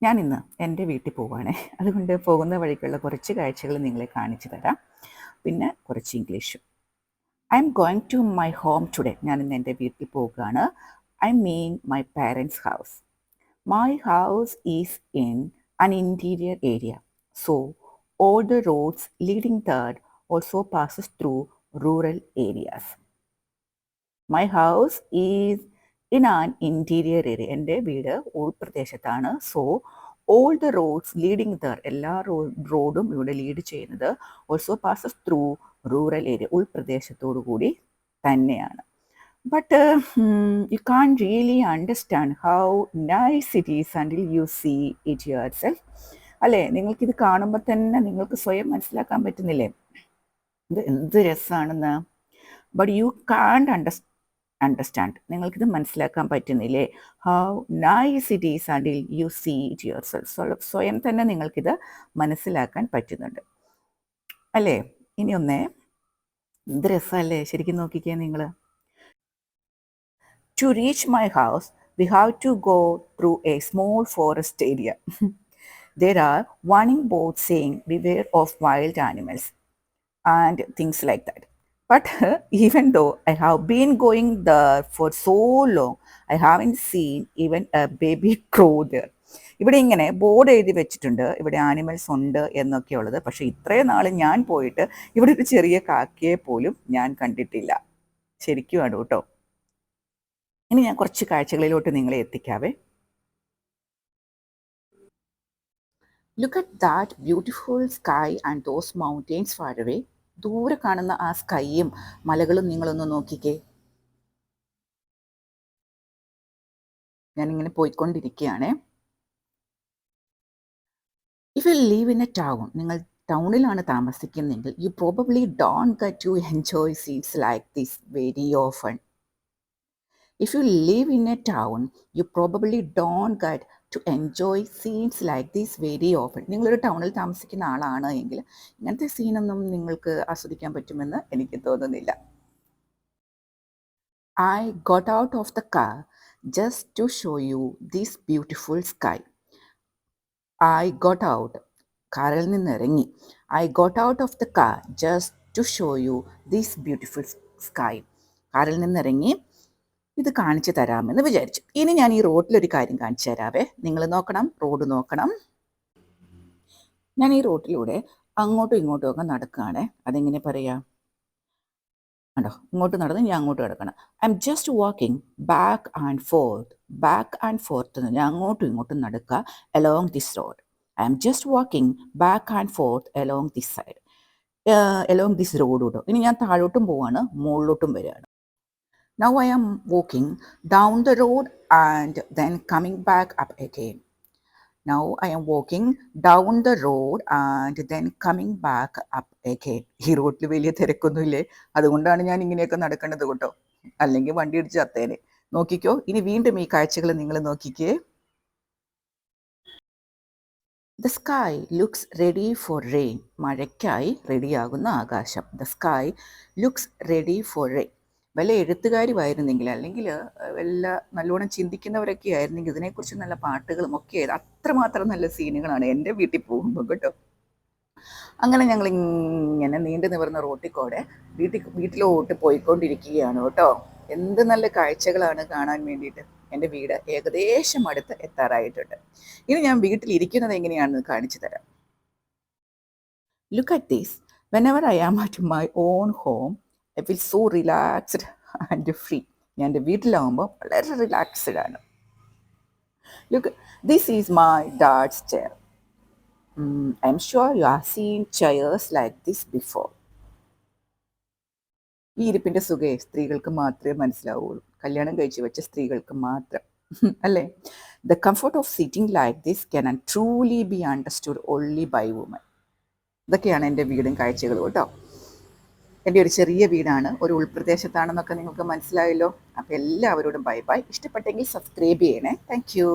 ഞാൻ ഇന്ന് എൻ്റെ വീട്ടിൽ പോവുകയാണേ. അതുകൊണ്ട് പോകുന്ന വഴിക്കുള്ള കുറച്ച് കാഴ്ചകൾ നിങ്ങളെ കാണിച്ചു തരാം. പിന്നെ കുറച്ച് ഇംഗ്ലീഷും. I am going to my home today. ഞാൻ ഇന്ന് എൻ്റെ വീട്ടിൽ പോവുകയാണ്. I mean my parents house. My house is in an interior area. So all the roads leading there also passes through rural areas. My house is in an interior area. എൻ്റെ വീട് ഉൾപ്രദേശത്താണ്. So all the roads leading there, എല്ലാ റോഡും ഇവിടെ lead ചെയ്യുന്നത് also passes through rural area, ഉൾപ്രദേശത്തോടു കൂടി തന്നെയാണ്. But you can't really understand how nice it is until you see it yourself. അല്ലേ, നിങ്ങൾക്കിത് കാണുമ്പോൾ തന്നെ നിങ്ങൾക്ക് സ്വയം മനസ്സിലാക്കാൻ പറ്റുന്നില്ലേ ഇത് എന്ത് രസമാണെന്ന്? ബട്ട് യു കാൺഡ് അണ്ടർസ്റ്റാൻഡ്, നിങ്ങൾക്കിത് മനസ്സിലാക്കാൻ പറ്റുന്നില്ലേ? How nice it is until you see it yourself. സ്വയം തന്നെ നിങ്ങൾക്കിത് മനസ്സിലാക്കാൻ പറ്റുന്നുണ്ട് അല്ലേ? ഇനി ഒന്നേ, എന്ത് രസമല്ലേ ശരിക്കും, നോക്കിക്കേ നിങ്ങൾ. To reach my house we have to go through a small forest area. There are warning boards saying beware of wild animals and things like that. But even though I have been going there for so long, I haven't seen even a baby crow there. ഇവിടെ ഇങ്ങനെ board എഴുതി വെച്ചിട്ടുണ്ട്, ഇവിടെ animals ഉണ്ട് എന്നൊക്കെയുള്ളത്. പക്ഷേ ഇത്രയും നാൾ ഞാൻ പോയിട്ട് ഇവിടെ ഒരു ചെറിയ കാക്കയെ പോലും ഞാൻ കണ്ടിട്ടില്ല. ശരിക്കുമാണ് കേട്ടോ. ഇനി ഞാൻ കുറച്ച് കാഴ്ചകളിലോട്ട് നിങ്ങളെ എത്തിക്കാവേ. Look at that beautiful sky and those mountains far away. ദൂരെ കാണുന്ന ആ സ്കൈയും മലകളും നിങ്ങളൊന്ന് നോക്കിക്കേ. ഞാനിങ്ങനെ പോയിക്കൊണ്ടിരിക്കുകയാണേ. If you live in a town, നിങ്ങൾ ടൗണിലാണ് താമസിക്കുന്നെങ്കിൽ you probably don't get to enjoy scenes like this very often. If you live in a town, you probably don't get to enjoy scenes like this very often. നിങ്ങളൊരു ടൗണിൽ താമസിക്കുന്ന ആളാണ് എങ്കിൽ ഇങ്ങനത്തെ സീനൊന്നും നിങ്ങൾക്ക് ആസ്വദിക്കാൻ പറ്റുമെന്ന് എനിക്ക് തോന്നുന്നില്ല. I got out of the car just to show you this beautiful sky. I got out, കാറിൽ നിന്ന് ഇറങ്ങി. I got out of the car just to show you this beautiful sky. കാറിൽ നിന്ന് ഇറങ്ങി ഇത് കാണിച്ചു തരാമെന്ന് വിചാരിച്ചു. ഇനി ഞാൻ ഈ റോഡിലൊരു കാര്യം കാണിച്ചു തരാവേ. നിങ്ങൾ നോക്കണം, റോഡ് നോക്കണം. ഞാൻ ഈ റോഡിലൂടെ അങ്ങോട്ടും ഇങ്ങോട്ടും ഒക്കെ നടക്കുകയാണ്. അതെങ്ങനെ പറയാം? കണ്ടോ, ഇങ്ങോട്ട് നടന്ന് ഞാൻ അങ്ങോട്ട് കിടക്കണം. I am just walking back and fourth. ഞാൻ അങ്ങോട്ടും ഇങ്ങോട്ടും നടക്കുക along this road. I am just walking back and fourth along this side, along this road കേട്ടോ. ഇനി ഞാൻ താഴോട്ടും പോവാണ്, മുകളിലോട്ടും വരികയാണ്. Now I am walking down the road and then coming back up again. Now I am walking down the road and then coming back up again. ഈ റോഡിൽ വലിയ തിരക്കൊന്നുമില്ലേ, അതുകൊണ്ടാണ് ഞാൻ ഇങ്ങനെയൊക്കെ നടക്കേണ്ടത് കേട്ടോ. അല്ലെങ്കിൽ വണ്ടി ഇടിച്ച് ചത്തേനെ. നോക്കിക്കോ, ഇനി വീണ്ടും ഈ കാഴ്ചകൾ നിങ്ങൾ നോക്കിക്കേ. The sky looks ready for rain. മഴയ്ക്കായി റെഡിയാകുന്ന ആകാശം. The sky looks ready for rain. വല്ല എഴുത്തുകാരുമായിരുന്നെങ്കിൽ, അല്ലെങ്കിൽ വല്ല നല്ലോണം ചിന്തിക്കുന്നവരൊക്കെ ആയിരുന്നെങ്കിൽ ഇതിനെക്കുറിച്ച് നല്ല പാട്ടുകളും ഒക്കെ ആയത്. അത്രമാത്രം നല്ല സീനുകളാണ് എൻ്റെ വീട്ടിൽ പോകുമ്പോൾ കേട്ടോ. അങ്ങനെ ഞങ്ങൾ ഇങ്ങനെ നീണ്ടു നിവർന്ന റോട്ടിക്കൂടെ വീട്ടിലോട്ട് പോയിക്കൊണ്ടിരിക്കുകയാണ് കേട്ടോ. എന്ത് നല്ല കാഴ്ചകളാണ് കാണാൻ വേണ്ടിയിട്ട്. എൻ്റെ വീട് ഏകദേശം അടുത്ത് എത്താറായിട്ടുണ്ട്. ഇനി ഞാൻ വീട്ടിലിരിക്കുന്നത് എങ്ങനെയാണെന്ന് കാണിച്ചു തരാം. Look at this. whenever I am at my own home, I feel so relaxed and free. ഞാൻ എൻ്റെ വീട്ടിലാവുമ്പോൾ വളരെ റിലാക്സ്ഡ് ആണ്. Look, this is my dad's chair. I'm sure you have seen chairs like this before. ഈ ഇരിപ്പിൻ്റെ സുഖേ സ്ത്രീകൾക്ക് മാത്രമേ മനസ്സിലാവുള്ളൂ, കല്യാണം കഴിച്ചു വെച്ച സ്ത്രീകൾക്ക് മാത്രം അല്ലേ? The comfort of sitting like this can truly be understood only by women. ഇതൊക്കെയാണ് എൻ്റെ വീടും കാഴ്ചകളും കേട്ടോ. എൻ്റെ ഒരു ചെറിയ വീടാണ്, ഒരു ഉൾപ്രദേശത്താണെന്നൊക്കെ നിങ്ങൾക്ക് മനസ്സിലായല്ലോ. അപ്പോൾ എല്ലാവരോടും ബൈ ബൈ. ഇഷ്ടപ്പെട്ടെങ്കിൽ സബ്സ്ക്രൈബ് ചെയ്യണേ. Thank you.